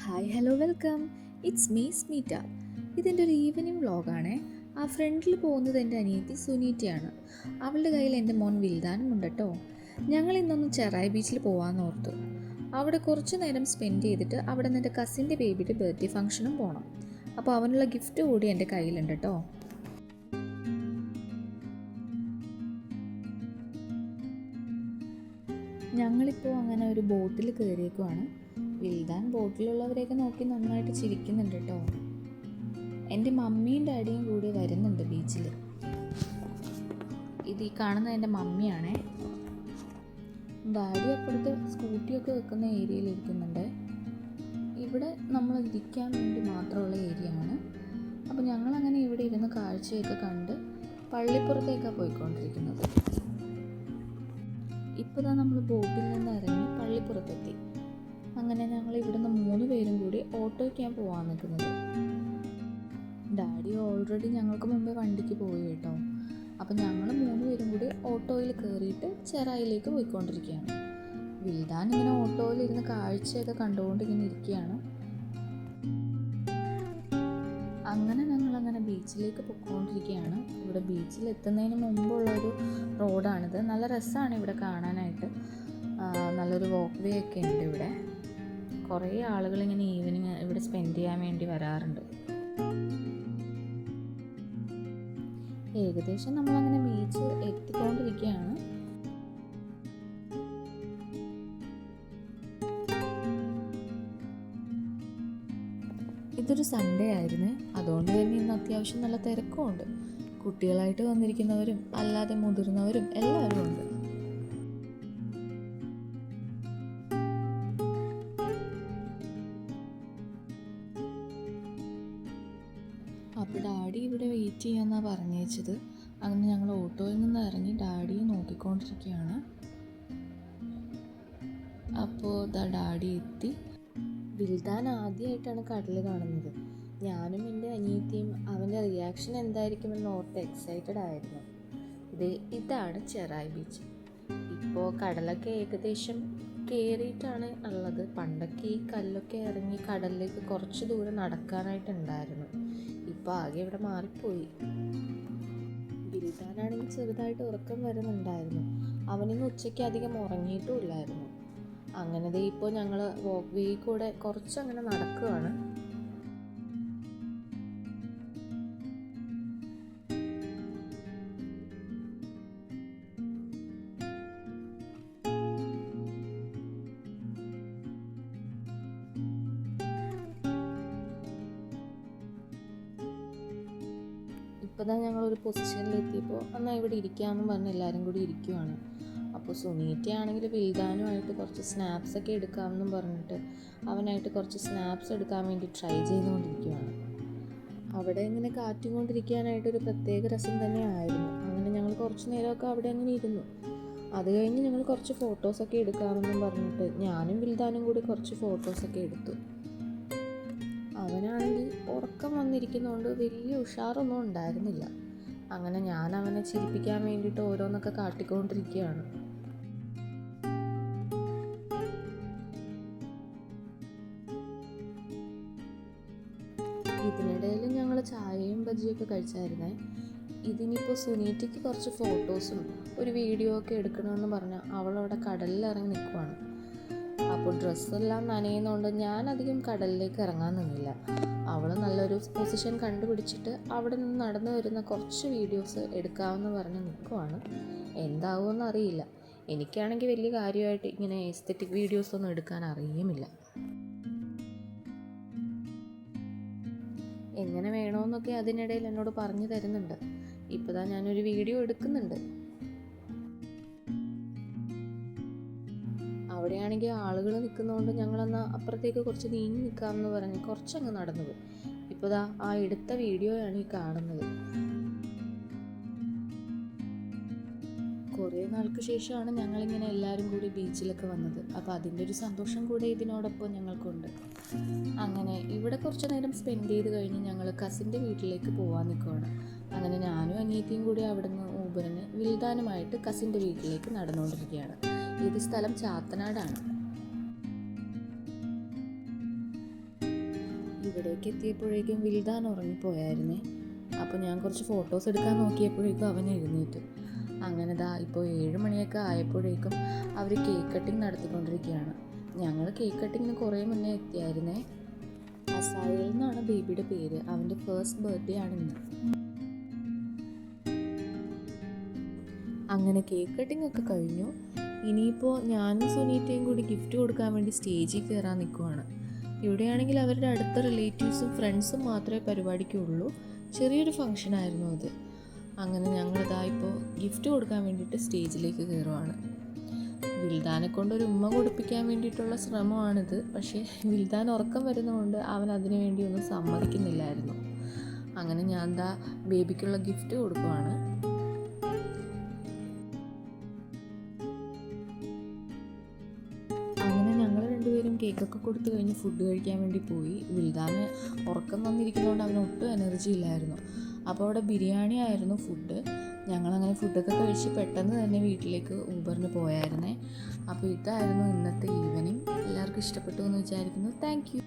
Hi hello welcome. It's me Smitha. ഇതെൻ്റെ ഒരു evening വ്ളോഗാണേ. ആ ഫ്രണ്ടിൽ പോകുന്നത് എൻ്റെ അനിയത്തി സുനീറ്റയാണ്. അവളുടെ കയ്യിൽ എൻ്റെ മോൻ വിൽദാനും ഉണ്ട് കേട്ടോ. ഞങ്ങൾ ഇന്നൊന്ന് ചെറായി ബീച്ചിൽ പോകാമെന്ന് ഓർത്തു. അവിടെ കുറച്ച് നേരം സ്പെൻഡ് ചെയ്തിട്ട് അവിടെ നിന്ന് എൻ്റെ കസിൻ്റെ ബേബിയുടെ ബർത്ത്ഡേ ഫംഗ്ഷനും പോകണം. അപ്പോൾ അവനുള്ള ഗിഫ്റ്റ് കൂടി എൻ്റെ കയ്യിലുണ്ട് കേട്ടോ. ഞങ്ങളിപ്പോൾ അങ്ങനെ ഒരു ബോട്ടിൽ കയറിയേക്കുവാണ്. വിൽദാൻ ബോട്ടിലുള്ളവരെയൊക്കെ നോക്കി നന്നായിട്ട് ചിരിക്കുന്നുണ്ട് കേട്ടോ. എൻ്റെ മമ്മിയും ഡാഡിയും കൂടി വരുന്നുണ്ട് ബീച്ചിൽ. ഇത് ഈ കാണുന്നത് എൻ്റെ മമ്മിയാണേ. ഡാഡി അപ്പുറത്ത് സ്കൂട്ടിയൊക്കെ വെക്കുന്ന ഏരിയയിൽ ഇരിക്കുന്നുണ്ട്. ഇവിടെ നമ്മൾ ഇരിക്കാൻ വേണ്ടി മാത്രമുള്ള ഏരിയ ആണ്. അപ്പോൾ ഞങ്ങളങ്ങനെ ഇവിടെ ഇരുന്ന് കാഴ്ചയൊക്കെ കണ്ട് പള്ളിപ്പുറത്തേക്കാണ് പോയിക്കൊണ്ടിരിക്കുന്നത്. ഇപ്പോൾ നമ്മൾ ബോട്ടിൽ നിന്ന് ഇറങ്ങി പള്ളിപ്പുറത്തെത്തി. അങ്ങനെ ഞങ്ങൾ ഇവിടുന്ന് 3 പേരും കൂടി ഓട്ടോയ്ക്കാണ് പോകാൻ നിൽക്കുന്നത്. ഡാഡി ഓൾറെഡി ഞങ്ങൾക്ക് മുമ്പേ വണ്ടിക്ക് പോയി കേട്ടോ. അപ്പം ഞങ്ങൾ 3 പേരും കൂടി ഓട്ടോയിൽ കയറിയിട്ട് ചെറായിലേക്ക് പോയിക്കൊണ്ടിരിക്കുകയാണ്. വിൽദാൻ ഇങ്ങനെ ഓട്ടോയിലിരുന്ന് കാഴ്ചയൊക്കെ കണ്ടുകൊണ്ട് ഇങ്ങനെ ഇരിക്കുകയാണ്. അങ്ങനെ ഞങ്ങളങ്ങനെ ബീച്ചിലേക്ക് പോയിക്കൊണ്ടിരിക്കുകയാണ്. ഇവിടെ ബീച്ചിൽ എത്തുന്നതിന് മുമ്പുള്ളൊരു റോഡാണിത്. നല്ല രസമാണ് ഇവിടെ കാണാനായിട്ട്. നല്ലൊരു വാക്ക് വേ ഒക്കെ ഉണ്ട് ഇവിടെ. കുറേ ആളുകൾ ഇങ്ങനെ ഈവനിങ് ഇവിടെ സ്പെൻഡ് ചെയ്യാൻ വേണ്ടി വരാറുണ്ട്. ഏകദേശം നമ്മളങ്ങനെ ബീച്ച് എത്തിക്കൊണ്ടിരിക്കുകയാണ്. ഇതൊരു സൺഡേ ആയിരുന്നു. അതുകൊണ്ട് തന്നെ ഇന്ന് അത്യാവശ്യം നല്ല തിരക്കും ഉണ്ട്. കുട്ടികളായിട്ട് വന്നിരിക്കുന്നവരും അല്ലാതെ മുതിർന്നവരും എല്ലാവരും ഉണ്ട്. അപ്പോൾ ഡാഡി ഇവിടെ വെയിറ്റ് ചെയ്യാമെന്നാണ് പറഞ്ഞേച്ചത്. അങ്ങനെ ഞങ്ങൾ ഓട്ടോയിൽ നിന്ന് ഇറങ്ങി ഡാഡിയെ നോക്കിക്കൊണ്ടിരിക്കുകയാണ്. അപ്പോൾ ഡാഡി എത്തി. വിൽദാൻ ആദ്യമായിട്ടാണ് കടൽ കാണുന്നത്. ഞാനും എൻ്റെ അനിയത്തിയും അവൻ്റെ റിയാക്ഷൻ എന്തായിരിക്കുമെന്ന് ഓർത്ത് എക്സൈറ്റഡ് ആയിരുന്നു. ഇതാണ് ചെറായി ബീച്ച്. ഇപ്പോൾ കടലൊക്കെ ഏകദേശം കയറിയിട്ടാണ് ഉള്ളത്. പണ്ടൊക്കെ ഈ കല്ലൊക്കെ ഇറങ്ങി കടലിലേക്ക് കുറച്ച് ദൂരം നടക്കാനായിട്ടുണ്ടായിരുന്നു. ഇപ്പോൾ ആകെ ഇവിടെ മാറിപ്പോയി. വിൽദാനാണെങ്കിൽ ചെറുതായിട്ട് ഉറക്കം വരുന്നുണ്ടായിരുന്നു. അവനിന്ന് ഉച്ചയ്ക്ക് അധികം ഉറങ്ങിയിട്ടും ഇല്ലായിരുന്നു. അങ്ങനെ ഇപ്പോൾ ഞങ്ങൾ വാക്ക് വേ കൂടെ കുറച്ചങ്ങനെ നടക്കുകയാണ്. ഇപ്പോൾ ഞങ്ങളൊരു പൊസിഷനിലെത്തിയപ്പോൾ എന്നാൽ ഇവിടെ ഇരിക്കാമെന്ന് പറഞ്ഞ് എല്ലാവരും കൂടി ഇരിക്കുവാണ്. അപ്പോൾ സുനീറ്റയാണെങ്കിൽ വിൽദാനുമായിട്ട് കുറച്ച് സ്നാപ്സൊക്കെ എടുക്കാമെന്നും പറഞ്ഞിട്ട് അവനായിട്ട് കുറച്ച് സ്നാപ്സ് എടുക്കാൻ വേണ്ടി ട്രൈ ചെയ്തുകൊണ്ടിരിക്കുകയാണ്. അവിടെ ഇങ്ങനെ കാറ്റും കൊണ്ടിരിക്കാനായിട്ടൊരു പ്രത്യേക രസം തന്നെയായിരുന്നു. അങ്ങനെ ഞങ്ങൾ കുറച്ച് നേരമൊക്കെ അവിടെ അങ്ങനെ ഇരുന്നു. അത് കഴിഞ്ഞ് ഞങ്ങൾ കുറച്ച് ഫോട്ടോസൊക്കെ എടുക്കാമെന്നും പറഞ്ഞിട്ട് ഞാനും വിൽദാനും കൂടി കുറച്ച് ഫോട്ടോസൊക്കെ എടുത്തു. അവനാണെങ്കിൽ ഉറക്കം വന്നിരിക്കുന്നതുകൊണ്ട് വലിയ ഉഷാറൊന്നും ഉണ്ടായിരുന്നില്ല. അങ്ങനെ ഞാൻ അവനെ ചിരിപ്പിക്കാൻ വേണ്ടിയിട്ട് ഓരോന്നൊക്കെ കാട്ടിക്കൊണ്ടിരിക്കുകയാണ്. ഇതിനിടയിൽ ഞങ്ങൾ ചായയും ബജിയൊക്കെ കഴിച്ചായിരുന്നേ. ഇതിനിപ്പോൾ സുനീറ്റയ്ക്ക് കുറച്ച് ഫോട്ടോസും ഒരു വീഡിയോ ഒക്കെ എടുക്കണമെന്ന് പറഞ്ഞാൽ അവളവിടെ കടലിലിറങ്ങി നിൽക്കുവാണ്. അപ്പോൾ ഡ്രസ്സെല്ലാം നനയുന്നതുകൊണ്ട് ഞാനധികം കടലിലേക്ക് ഇറങ്ങാൻ നിന്നില്ല. അവൾ നല്ലൊരു പൊസിഷൻ കണ്ടുപിടിച്ചിട്ട് അവിടെ നിന്ന് നടന്നു വരുന്ന കുറച്ച് വീഡിയോസ് എടുക്കാമെന്ന് പറഞ്ഞ് നിൽക്കുവാണ്. എന്താവുമെന്ന് അറിയില്ല. എനിക്കാണെങ്കിൽ വലിയ കാര്യമായിട്ട് ഇങ്ങനെ എസ്തെറ്റിക് വീഡിയോസൊന്നും എടുക്കാൻ അറിയുമില്ല. എങ്ങനെ വേണമെന്നൊക്കെ അതിനിടയിൽ എന്നോട് പറഞ്ഞു തരുന്നുണ്ട്. ഇപ്പോൾ ഞാനൊരു വീഡിയോ എടുക്കുന്നുണ്ട്. അവിടെയാണെങ്കിൽ ആളുകൾ നിൽക്കുന്നതുകൊണ്ട് ഞങ്ങളെന്നാൽ അപ്പുറത്തേക്ക് കുറച്ച് നീങ്ങി നിൽക്കാമെന്ന് പറഞ്ഞ് കുറച്ചങ്ങ് നടന്നു പോയി. ഇപ്പോൾ ആ എടുത്ത വീഡിയോയാണ് ഈ കാണുന്നത്. കുറേ നാൾക്ക് ശേഷമാണ് ഞങ്ങളിങ്ങനെ എല്ലാവരും കൂടി ബീച്ചിലൊക്കെ വന്നത്. അപ്പോൾ അതിൻ്റെ ഒരു സന്തോഷം കൂടെ ഇതിനോടൊപ്പം ഞങ്ങൾക്കുണ്ട്. അങ്ങനെ ഇവിടെ കുറച്ച് നേരം സ്പെൻഡ് ചെയ്ത് കഴിഞ്ഞ് ഞങ്ങൾ കസിൻ്റെ വീട്ടിലേക്ക് പോകാൻ നിൽക്കുകയാണ്. അങ്ങനെ ഞാനും അനിയത്തിയും കൂടി അവിടുന്ന് ഊബറിന് വിൽദാനുമായിട്ട് കസിൻ്റെ വീട്ടിലേക്ക് നടന്നുകൊണ്ടിരിക്കുകയാണ്. ഇത് സ്ഥലം ചാത്തനാടാണ്. ഇവിടേക്ക് എത്തിയപ്പോഴേക്കും വിൽദാൻ ഉറങ്ങിപ്പോയായിരുന്നേ. അപ്പോൾ ഞാൻ കുറച്ച് ഫോട്ടോസ് എടുക്കാൻ നോക്കിയപ്പോഴേക്കും അവൻ എഴുന്നേറ്റു. അങ്ങനെ ഇപ്പോൾ 7 മണിയൊക്കെ ആയപ്പോഴേക്കും അവർ കേക്ക് കട്ടിങ് നടത്തിക്കൊണ്ടിരിക്കുകയാണ്. ഞങ്ങൾ കേക്ക് കട്ടിങ്ങിന് കുറേ മുന്നേ എത്തിയായിരുന്നേ. അസായൽ എന്നാണ് ബേബിയുടെ പേര്. അവൻ്റെ ഫസ്റ്റ് ബർത്ത്ഡേ ആണ് ഇന്ന്. അങ്ങനെ കേക്ക് കട്ടിങ് ഒക്കെ കഴിഞ്ഞു. ഇനിയിപ്പോൾ ഞാനും സുനീറ്റയും കൂടി ഗിഫ്റ്റ് കൊടുക്കാൻ വേണ്ടി സ്റ്റേജിൽ കയറാൻ നിൽക്കുവാണ്. ഇവിടെയാണെങ്കിൽ അവരുടെ അടുത്ത റിലേറ്റീവ്സും ഫ്രണ്ട്സും മാത്രമേ പരിപാടിക്കുള്ളൂ. ചെറിയൊരു ഫംഗ്ഷനായിരുന്നു അത്. അങ്ങനെ ഞങ്ങളിപ്പോൾ ഗിഫ്റ്റ് കൊടുക്കാൻ വേണ്ടിയിട്ട് സ്റ്റേജിലേക്ക് കയറുവാണ്. വിൽദാനെ കൊണ്ടൊരു ഉമ്മ കൊടുപ്പിക്കാൻ വേണ്ടിയിട്ടുള്ള ശ്രമമാണിത്. പക്ഷേ വിൽദാൻ ഉറക്കം വരുന്നതുകൊണ്ട് അവൻ അതിനു വേണ്ടി ഒന്നും സമ്മതിക്കുന്നില്ലായിരുന്നു. അങ്ങനെ ഞാൻ ബേബിക്കുള്ള ഗിഫ്റ്റ് കൊടുക്കുവാണ്. അങ്ങനെ ഞങ്ങൾ രണ്ടുപേരും കേക്കൊക്കെ കൊടുത്തു കഴിഞ്ഞ് ഫുഡ് കഴിക്കാൻ വേണ്ടി പോയി. വിൽദാന് ഉറക്കം വന്നിരിക്കുന്നതുകൊണ്ട് അവന് ഒട്ടും എനർജി ഇല്ലായിരുന്നു. അപ്പോൾ അവിടെ ബിരിയാണി ആയിരുന്നു ഫുഡ്. ഞങ്ങളങ്ങനെ ഫുഡൊക്കെ കഴിച്ച് പെട്ടെന്ന് തന്നെ വീട്ടിലേക്ക് ഊബറിന് പോയായിരുന്നേ. അപ്പോൾ ഇതായിരുന്നു ഇന്നത്തെ ഈവനിങ്. എല്ലാവർക്കും ഇഷ്ടപ്പെട്ടു എന്ന് വിചാരിക്കുന്നു. Thank you.